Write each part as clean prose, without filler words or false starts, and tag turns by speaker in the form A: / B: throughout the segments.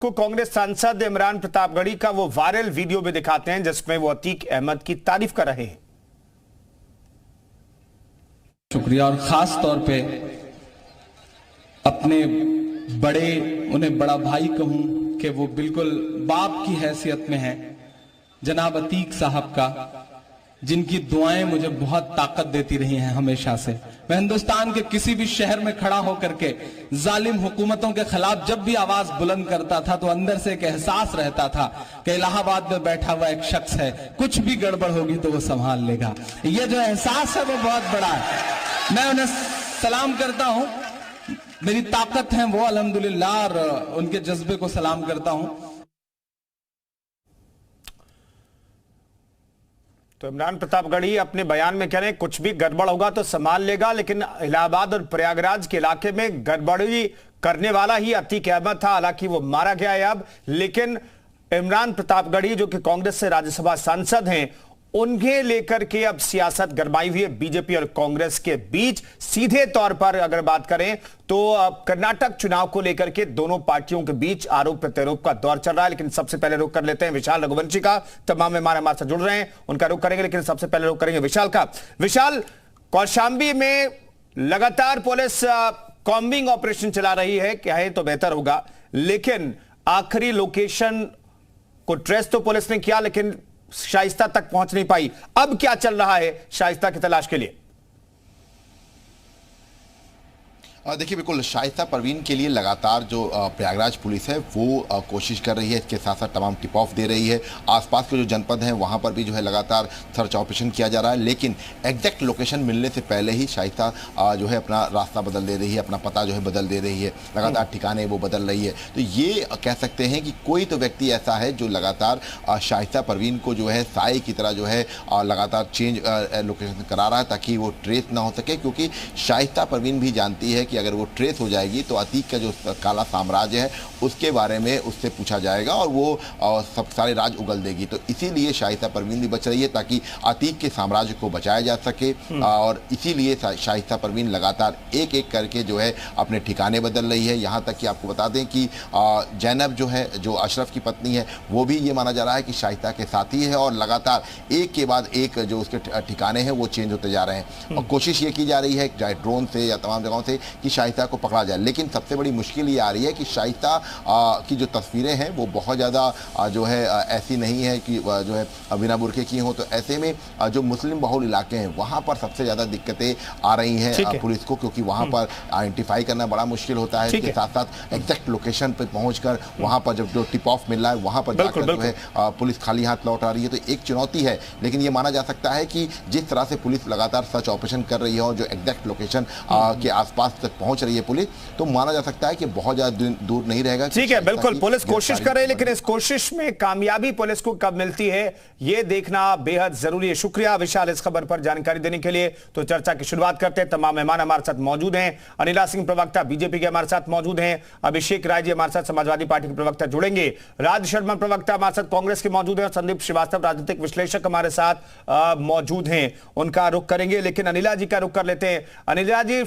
A: को कांग्रेस सांसद इमरान प्रतापगढ़ी का वो वायरल वीडियो भी दिखाते हैं जिसमें वो अतीक अहमद की तारीफ कर रहे हैं।
B: शुक्रिया और खास तौर पे अपने बड़े उन्हें बड़ा भाई कहूं कि वो बिल्कुल बाप की हैसियत में है, जनाब अतीक साहब का, जिनकी दुआएं मुझे बहुत ताकत देती रही हैं हमेशा से। मैं हिंदुस्तान के किसी भी शहर में खड़ा होकर के जालिम हुकूमतों के खिलाफ जब भी आवाज बुलंद करता था तो अंदर से एक एहसास रहता था कि इलाहाबाद में बैठा हुआ एक शख्स है, कुछ भी गड़बड़ होगी तो वो संभाल लेगा। ये जो एहसास है वो बहुत बड़ा है। मैं उन्हें सलाम करता हूं, मेरी ताकत है वो अल्हम्दुलिल्लाह, और उनके जज्बे को सलाम करता हूं।
A: तो इमरान प्रतापगढ़ी अपने बयान में कह रहे हैं कुछ भी गड़बड़ होगा तो संभाल लेगा, लेकिन इलाहाबाद और प्रयागराज के इलाके में गड़बड़ी करने वाला ही अतीक अहमद था। हालांकि वो मारा गया है अब, लेकिन इमरान प्रतापगढ़ी जो कि कांग्रेस से राज्यसभा सांसद हैं, उन्हें लेकर के अब सियासत गरमाई हुई है बीजेपी और कांग्रेस के बीच। सीधे तौर पर अगर बात करें तो कर्नाटक चुनाव को लेकर के दोनों पार्टियों के बीच आरोप प्रत्यारोप का दौर चल रहा है। लेकिन सबसे पहले रुख कर लेते हैं विशाल रघुवंशी का। तमाम मेहमान हमारे साथ जुड़ रहे हैं, उनका रुख करेंगे, लेकिन सबसे पहले रुख करेंगे विशाल का। विशाल, कौशांबी में लगातार पुलिस कॉम्बिंग ऑपरेशन चला रही है, कहे तो बेहतर होगा, लेकिन आखिरी लोकेशन को ट्रेस तो पुलिस ने किया लेकिन शाइस्ता तक पहुंच नहीं पाई। अब क्या चल रहा है शाइस्ता की तलाश के लिए?
C: देखिए, बिल्कुल शाइस्ता परवीन के लिए लगातार जो प्रयागराज पुलिस है वो कोशिश कर रही है। इसके साथ साथ तमाम टिप ऑफ दे रही है। आसपास के जो जनपद हैं वहाँ पर भी जो है लगातार सर्च ऑपरेशन किया जा रहा है, लेकिन एग्जैक्ट लोकेशन मिलने से पहले ही शाइस्ता जो है अपना रास्ता बदल दे रही है, अपना पता जो है बदल दे रही है, लगातार ठिकाने वो बदल रही है। तो ये कह सकते हैं कि कोई तो व्यक्ति ऐसा है जो लगातार शाइस्ता परवीन को जो है साए की तरह जो है लगातार चेंज लोकेशन करा रहा है ताकि वो ट्रेस ना हो सके, क्योंकि शाइस्ता परवीन भी जानती है कि अगर वो ट्रेस हो जाएगी तो अतीक का जो काला साम्राज्य है उसके बारे में उससे पूछा जाएगा और वो सब सारे राज उगल देगी। तो इसीलिए शाइस्ता परवीन भी बच रही है ताकि अतीक के साम्राज्य को बचाया जा सके, और इसीलिए शाइस्ता परवीन लगातार एक एक करके जो है अपने ठिकाने बदल रही है। यहाँ तक कि आपको बता दें कि जैनब जो है, जो अशरफ की पत्नी है, वो भी ये माना जा रहा है कि शाइस्ता के साथ ही है, और लगातार एक के बाद एक जो उसके ठिकाने हैं वो चेंज होते जा रहे हैं। और कोशिश ये की जा रही है चाहे ड्रोन से या तमाम जगहों से कि शाइस्ता को पकड़ा जाए। लेकिन सबसे बड़ी मुश्किल ये आ रही है कि शाइस्ता की जो तस्वीरें हैं वो बहुत ज़्यादा जो है ऐसी नहीं है कि जो है बिना बुरके की हो। तो ऐसे में जो मुस्लिम बहुल इलाके हैं वहाँ पर सबसे ज़्यादा दिक्कतें आ रही हैं पुलिस को, क्योंकि वहाँ पर आइडेंटिफाई करना बड़ा मुश्किल होता है। इसके साथ साथ एग्जैक्ट लोकेशन पर पहुँचकर वहाँ पर जब जो टिप ऑफ मिल रहा है वहाँ पर जाकर जो है पुलिस खाली हाथ लौट आ रही है। तो एक चुनौती है, लेकिन ये माना जा सकता है कि जिस तरह से पुलिस लगातार सर्च ऑपरेशन कर रही है और जो एग्जैक्ट लोकेशन के आसपास तक पहुंच रही है पुलिस, तो माना जा सकता है कि बहुत ज्यादा दूर नहीं रहेगा।
A: ठीक है, बिल्कुल पुलिस कोशिश कर रही है, लेकिन इस कोशिश में कामयाबी पुलिस को कब मिलती है यह देखना बेहद जरूरी है। शुक्रिया विशाल इस खबर पर जानकारी देने के लिए। तो चर्चा की शुरुआत करते हैं। तमाम मेहमान हमारे साथ मौजूद हैं। अनिला सिंह प्रवक्ता बीजेपी के हमारे साथ मौजूद हैं, अभिषेक राय जी हमारे साथ समाजवादी पार्टी के प्रवक्ता जुड़ेंगे, राज शर्मा प्रवक्ता हमारे साथ कांग्रेस के मौजूद हैं, संदीप श्रीवास्तव राजनीतिक विश्लेषक हमारे साथ मौजूद हैं, उनका रुख करेंगे। लेकिन अनिला जी का रुख कर लेते हैं। अनिला जी,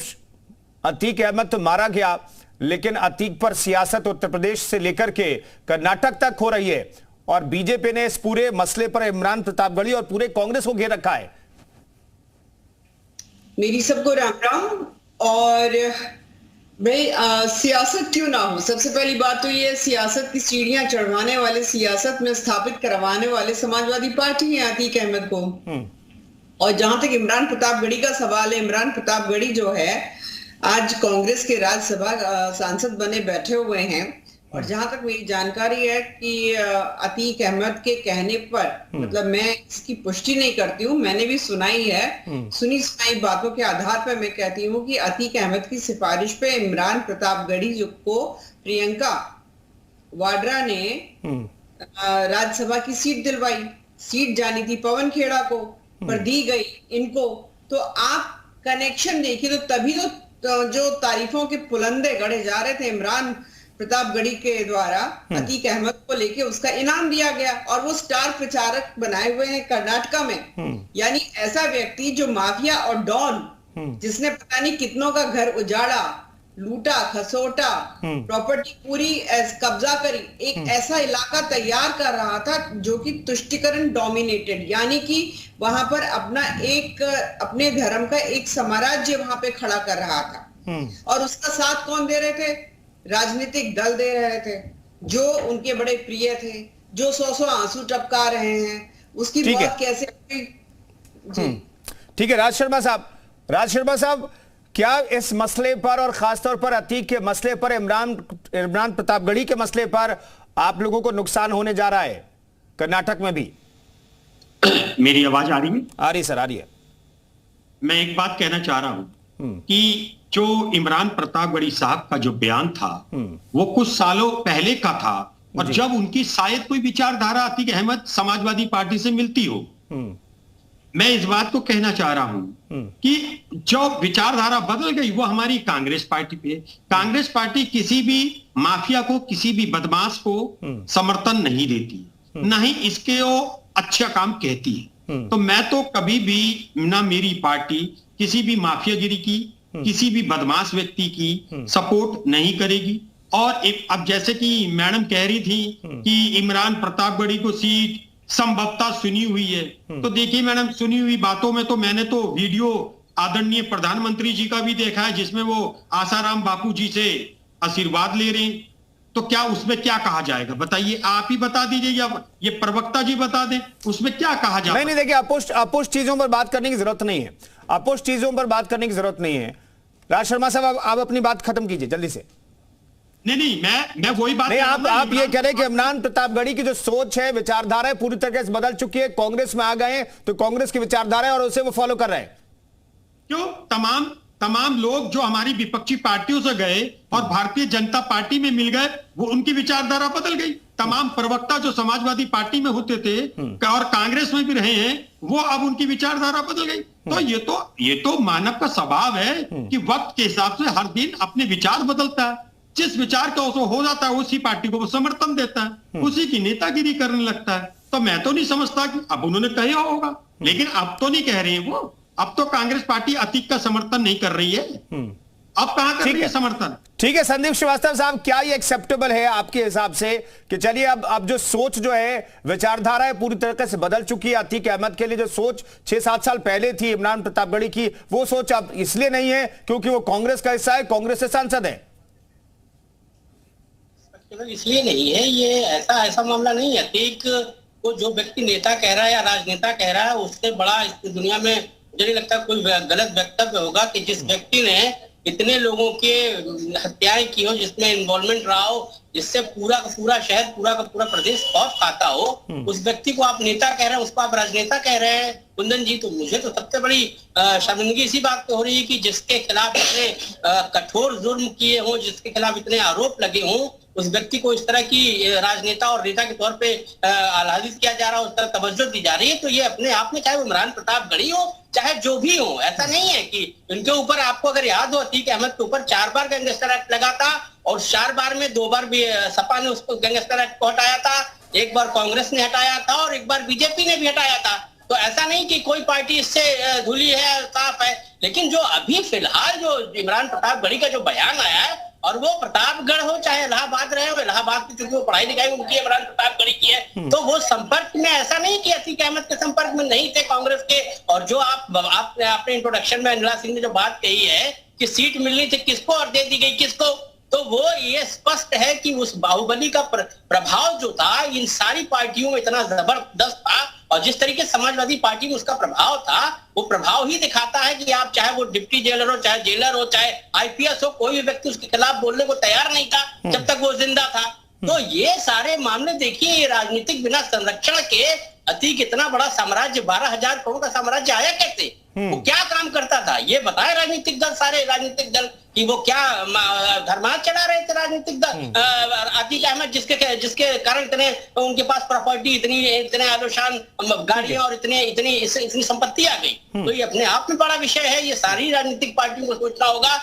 A: अतीक अहमद तो मारा गया, लेकिन अतीक पर सियासत उत्तर प्रदेश से लेकर के कर्नाटक तक हो रही है, और बीजेपी ने इस पूरे मसले पर इमरान प्रतापगढ़ी और पूरे कांग्रेस को घेर रखा है।
D: मेरी सबको राम राम। और भाई सियासत क्यों ना हो, सबसे पहली बात तो ये सियासत की सीढ़ियां चढ़वाने वाले, सियासत में स्थापित करवाने वाले समाजवादी पार्टी है अतीक अहमद को। और जहां तक इमरान प्रतापगढ़ी का सवाल है, इमरान प्रतापगढ़ी जो है आज कांग्रेस के राज्यसभा सांसद बने बैठे हुए हैं, और जहां तक मेरी जानकारी है कि अतीक अहमद के कहने पर, मतलब मैं इसकी पुष्टि नहीं करती हूँ, मैंने भी सुनाई है, सुनी सुनाई बातों के आधार पर मैं कहती हूँ कि अतीक अहमद की सिफारिश पे इमरान प्रतापगढ़ी को प्रियंका वाड्रा ने राज्यसभा की सीट दिलवाई। सीट जानी थी पवन खेड़ा को, पर दी गई इनको। तो आप कनेक्शन देखिए, तो तभी तो जो तारीफों के पुलंदे गढ़े जा रहे थे इमरान प्रतापगढ़ी के द्वारा अतीक अहमद को लेके, उसका इनाम दिया गया, और वो स्टार प्रचारक बनाए हुए हैं कर्नाटका में। यानी ऐसा व्यक्ति जो माफिया और डॉन, जिसने पता नहीं कितनों का घर उजाड़ा, लूटा खसोटा, प्रॉपर्टी पूरी कब्जा करी, एक ऐसा इलाका तैयार कर रहा था जो कि तुष्टिकरण डोमिनेटेड, यानी कि वहां पर अपने धर्म का एक साम्राज्य वहां पे खड़ा कर रहा था। और उसका साथ कौन दे रहे थे? राजनीतिक दल दे रहे थे, जो उनके बड़े प्रिय थे, जो 100 आंसू टपका रहे हैं। उसकी मौत कैसे हुई?
A: ठीक है राज शर्मा साहब, क्या इस मसले पर और खासतौर पर अतीक के मसले पर, इमरान प्रतापगढ़ी के मसले पर आप लोगों को नुकसान होने जा रहा है कर्नाटक में भी?
E: मेरी आवाज आ रही है?
A: आ रही सर, आ रही है।
E: मैं एक बात कहना चाह रहा हूं कि जो इमरान प्रतापगढ़ी साहब का जो बयान था वो कुछ सालों पहले का था, और जब उनकी शायद कोई विचारधारा अतीक अहमद समाजवादी पार्टी से मिलती हो। मैं इस बात को कहना चाह रहा हूं कि जो विचारधारा बदल गई वो हमारी कांग्रेस पार्टी पे। कांग्रेस पार्टी किसी भी माफिया को, किसी भी बदमाश को समर्थन नहीं देती, ना ही इसके वो अच्छा काम कहती है। तो मैं तो कभी भी ना मेरी पार्टी किसी भी माफियागिरी की, किसी भी बदमाश व्यक्ति की सपोर्ट नहीं करेगी। और अब जैसे कि मैडम कह रही थी कि इमरान प्रतापगढ़ी को सीट संभवतः सुनी हुई है, तो देखिए मैडम, सुनी हुई बातों में तो मैंने तो वीडियो आदरणीय प्रधानमंत्री जी का भी देखा है जिसमें वो आसाराम बापू जी से आशीर्वाद ले रहे हैं। तो क्या उसमें क्या कहा जाएगा बताइए? आप ही बता दीजिए या ये प्रवक्ता जी बता दें, उसमें क्या कहा जाएगा?
A: नहीं, देखिए अपुष्ट चीजों पर बात करने की जरूरत नहीं है, अपुष्ट चीजों पर बात करने की जरूरत नहीं है। राज शर्मा साहब, आप अपनी बात खत्म कीजिए जल्दी से।
E: नहीं, मैं वही बात
A: नहीं, आप ये कह रहे हैं कि इमरान प्रतापगढ़ी की जो सोच है, विचारधारा है, पूरी तरह से बदल चुकी है, कांग्रेस में आ गए हैं तो कांग्रेस की विचारधारा है और उसे वो फॉलो कर रहे हैं।
E: क्यों? तमाम लोग जो हमारी विपक्षी पार्टियों से गए और भारतीय जनता पार्टी में मिल गए, वो उनकी विचारधारा बदल गई। तमाम प्रवक्ता जो समाजवादी पार्टी में होते थे और कांग्रेस में भी रहे हैं, वो अब उनकी विचारधारा बदल गई। तो ये तो मानव का स्वभाव है कि वक्त के हिसाब से हर दिन अपने विचार बदलता है। जिस विचार का उसको हो जाता है उसी पार्टी को वो समर्थन देता है, उसी की नेतागिरी करने लगता है। तो मैं तो नहीं समझता कि अब उन्होंने कहा होगा, लेकिन अब तो नहीं कह रहे हैं वो। अब तो कांग्रेस पार्टी अतीक का समर्थन नहीं कर रही है, अब कहां कर रही है समर्थन?
A: ठीक है संदीप श्रीवास्तव साहब, क्या ये एक्सेप्टेबल है आपके हिसाब से कि चलिए अब जो सोच जो है, विचारधारा है, पूरी तरीके से बदल चुकी है? अतीक अहमद के लिए जो सोच 6-7 साल पहले थी इमरान प्रतापगढ़ी की, वो सोच अब इसलिए नहीं है क्योंकि वो कांग्रेस का हिस्सा है, कांग्रेस से सांसद है?
F: इसलिए नहीं है, ये ऐसा मामला नहीं है। अतीक को जो व्यक्ति नेता कह रहा है या राजनेता कह रहा है, उससे बड़ा इस दुनिया में मुझे नहीं लगता कोई गलत वक्तव्य होगा कि जिस व्यक्ति ने इतने लोगों के हत्याएं की हो, जिसमें इन्वॉल्वमेंट रहा हो, जिससे पूरा का पूरा शहर, पूरा का पूरा प्रदेश खौफ खाता हो, उस व्यक्ति को आप नेता कह रहे हैं, उसको आप राजनेता कह रहे हैं कुंदन जी। तो मुझे तो सबसे बड़ी शर्मिंदगी इसी बात पे हो रही है कि जिसके खिलाफ इतने कठोर जुर्म किए हों, जिसके खिलाफ इतने आरोप लगे हों, उस व्यक्ति को इस तरह की राजनेता और नेता के तौर पे आह्लादित किया जा रहा है, उस तरह तवज्जो दी जा रही है। तो ये अपने आप में, चाहे वो इमरान प्रतापगढ़ी हो, चाहे जो भी हो, ऐसा नहीं है कि इनके ऊपर, आपको अगर याद हो, अतीक अहमद के ऊपर 4 बार गैंगस्टर एक्ट लगा था और 4 बार में 2 बार भी सपा ने उसको गैंगस्टर एक्ट को हटाया था, 1 बार कांग्रेस ने हटाया था और 1 बार बीजेपी ने भी हटाया था। तो ऐसा नहीं कि कोई पार्टी इससे धुली है, साफ है। लेकिन जो अभी फिलहाल जो इमरान प्रतापगढ़ी का जो बयान आया है, और वो प्रतापगढ़ हो चाहे इलाहाबाद रहे हो, इलाहाबाद की चूंकि वो पढ़ाई लिखाई उनकी इमरान प्रतापगढ़ी की है, तो वो संपर्क में, ऐसा नहीं कि अतीक अहमद के संपर्क में नहीं थे कांग्रेस के। और जो आपने अपने इंट्रोडक्शन में अनिला सिंह ने जो बात कही है कि सीट मिलनी थी किसको और दे दी गई किसको, तो वो ये स्पष्ट है कि उस बाहुबली का प्रभाव जो था इन सारी पार्टियों में इतना जबरदस्त था, और जिस तरीके समाजवादी पार्टी में उसका प्रभाव था, वो प्रभाव ही दिखाता है कि आप चाहे वो डिप्टी जेलर हो, चाहे जेलर हो, चाहे आईपीएस हो, कोई भी व्यक्ति उसके खिलाफ बोलने को तैयार नहीं था जब तक वो जिंदा था। तो ये सारे मामले देखिए, ये राजनीतिक बिना संरक्षण के अतीक इतना बड़ा साम्राज्य, 12,000 करोड़ का साम्राज्य आया कैसे? वो क्या काम करता था ये बताए राजनीतिक दल, सारे राजनीतिक दल, कि वो क्या धर्मांत चला रहे थे राजनीतिक दल। अतीक अहमद जिसके कारण इतने उनके पास प्रॉपर्टी, इतने आलोशान गाड़ियां और इतनी संपत्ति आ गई। तो ये अपने आप में बड़ा विषय है, ये सारी राजनीतिक पार्टियों को सोचना होगा